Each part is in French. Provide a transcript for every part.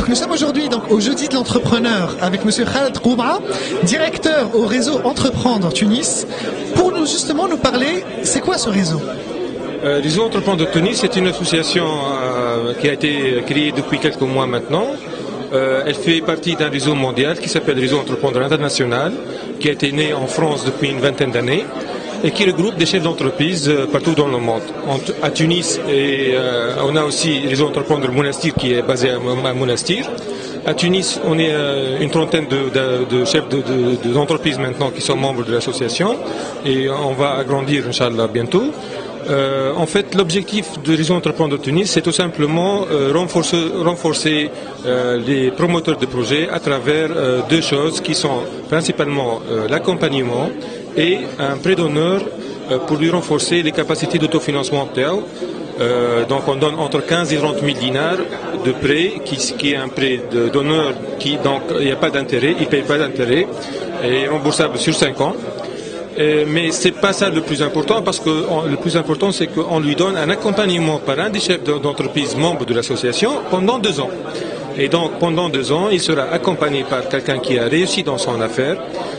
Donc nous sommes aujourd'hui donc au jeudi de l'entrepreneur avec Monsieur Khaled Rouba, directeur au réseau Entreprendre Tunis, pour nous parler, c'est quoi ce réseau? Le réseau Entreprendre Tunis, c'est une association qui a été créée depuis quelques mois maintenant. Elle fait partie d'un réseau mondial qui s'appelle le Réseau Entreprendre International, qui a été né en France depuis une vingtaine d'années et qui regroupe des chefs d'entreprise partout dans le monde. À Tunis, on a aussi le Réseau Entreprendre Monastir qui est basé à Monastir. À Tunis, on est une trentaine de chefs d'entreprise maintenant qui sont membres de l'association et on va agrandir, Inch'Allah, bientôt. En fait, l'objectif du réseau Entreprendre de Tunis, c'est tout simplement renforcer les promoteurs de projets à travers deux choses qui sont principalement l'accompagnement et un prêt d'honneur pour lui renforcer les capacités d'autofinancement PTAO. Donc on donne entre 15 et 30 000 dinars de prêt, qui est un prêt d'honneur, donc il n'y a pas d'intérêt, il ne paye pas d'intérêt, et remboursable sur 5 ans. Mais ce n'est pas ça le plus important, parce que le plus important, c'est qu'on lui donne un accompagnement par un des chefs d'entreprise membres de l'association pendant 2 ans. Et donc, pendant 2 ans, il sera accompagné par quelqu'un qui a réussi dans son affaire.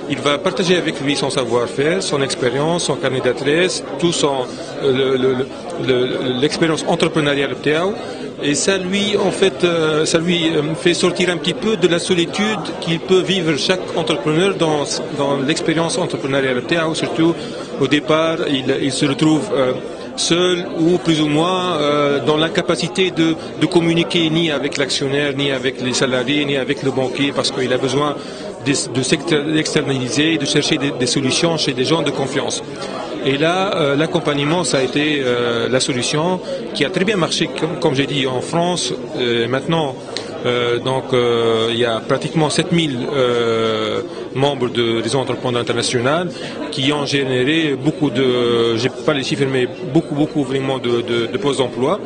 Il va partager avec lui son savoir-faire, son expérience, son carnet d'adresse, tout l'expérience entrepreneuriale PTAO. Et ça lui fait sortir un petit peu de la solitude qu'il peut vivre chaque entrepreneur dans l'expérience entrepreneuriale PTAO. Surtout au départ, il se retrouve seul ou plus ou moins dans l'incapacité de communiquer ni avec l'actionnaire, ni avec les salariés, ni avec le banquier, parce qu'il a besoin d'externaliser, de chercher des solutions chez des gens de confiance. Et là, l'accompagnement, ça a été la solution qui a très bien marché, comme j'ai dit, en France. Maintenant, il y a pratiquement 7000 membres de Réseau Entreprendre International qui ont généré beaucoup de, je n'ai pas les chiffres, mais beaucoup vraiment de postes d'emploi.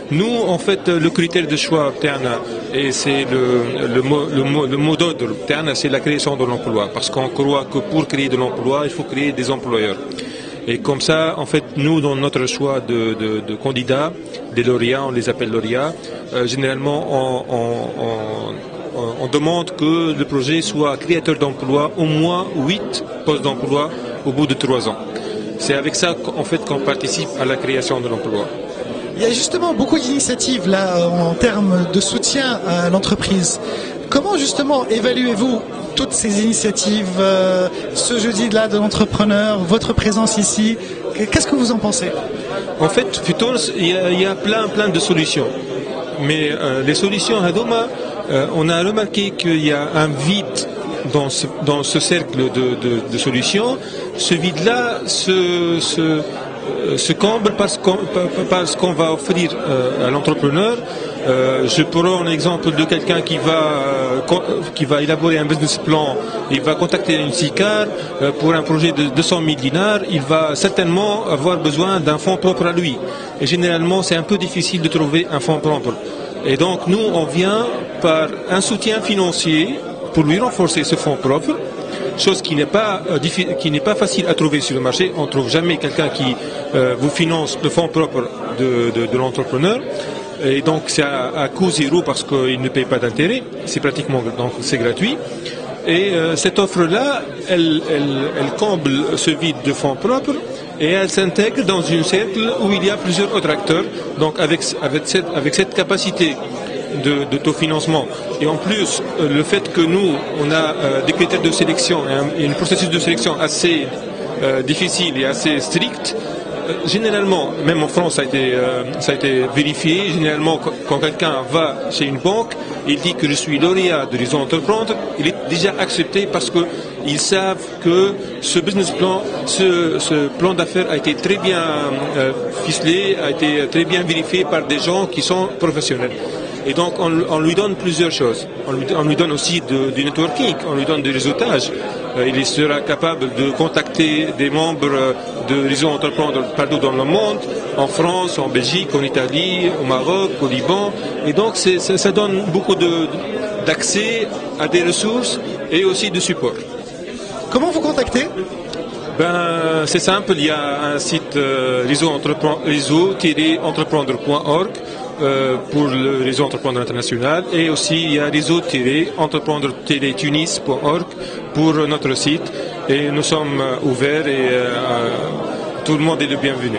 Nous, en fait, le critère de choix TERNA, et c'est le mot d'ordre TERNA, c'est la création de l'emploi, parce qu'on croit que pour créer de l'emploi, il faut créer des employeurs. Et comme ça, en fait, nous, dans notre choix de candidats, des lauréats, on les appelle lauréats, généralement, on demande que le projet soit créateur d'emploi, au moins 8 postes d'emploi au bout de 3 ans. C'est avec ça, en fait, qu'on participe à la création de l'emploi. Il y a justement beaucoup d'initiatives là en termes de soutien à l'entreprise. Comment justement évaluez-vous toutes ces initiatives, ce jeudi-là de l'entrepreneur, votre présence ici? Qu'est-ce que vous en pensez? En fait, il y a plein de solutions. Mais les solutions à Doma, on a remarqué qu'il y a un vide dans ce cercle de solutions. Ce vide-là se comble parce qu'on va offrir à l'entrepreneur. Je prends un exemple de quelqu'un qui va élaborer un business plan. Il va contacter une SICAR pour un projet de 200 000 dinars. Il va certainement avoir besoin d'un fonds propre à lui. Et généralement, c'est un peu difficile de trouver un fonds propre. Et donc, nous, on vient par un soutien financier pour lui renforcer ce fonds propre. Chose qui n'est pas facile à trouver sur le marché. On ne trouve jamais quelqu'un qui vous finance le fonds propre de l'entrepreneur. Et donc c'est à coût zéro parce qu'il ne paye pas d'intérêt. C'est pratiquement, donc c'est gratuit. Et cette offre-là, elle comble ce vide de fonds propres et elle s'intègre dans une cercle où il y a plusieurs autres acteurs. Donc avec cette capacité d'autofinancement. Et en plus, le fait que nous, on a des critères de sélection et un processus de sélection assez difficile et assez strict, généralement, même en France, ça a été vérifié. Généralement, quand quelqu'un va chez une banque, il dit que je suis lauréat de Réseau Entreprendre, il est déjà accepté parce qu'ils savent que ce business plan, ce plan d'affaires a été très bien ficelé, a été très bien vérifié par des gens qui sont professionnels. Et donc, on lui donne plusieurs choses. On lui donne aussi du networking, on lui donne du réseautage. Il sera capable de contacter des membres de Réseau Entreprendre partout dans le monde, en France, en Belgique, en Italie, au Maroc, au Liban. Et donc, ça donne beaucoup d'accès à des ressources et aussi de support. Comment vous contactez? C'est simple, il y a un site réseau-entreprendre.org pour le réseau Entreprendre International, et aussi il y a réseau-entreprendre-tunis.org pour notre site, et nous sommes ouverts et tout le monde est le bienvenu.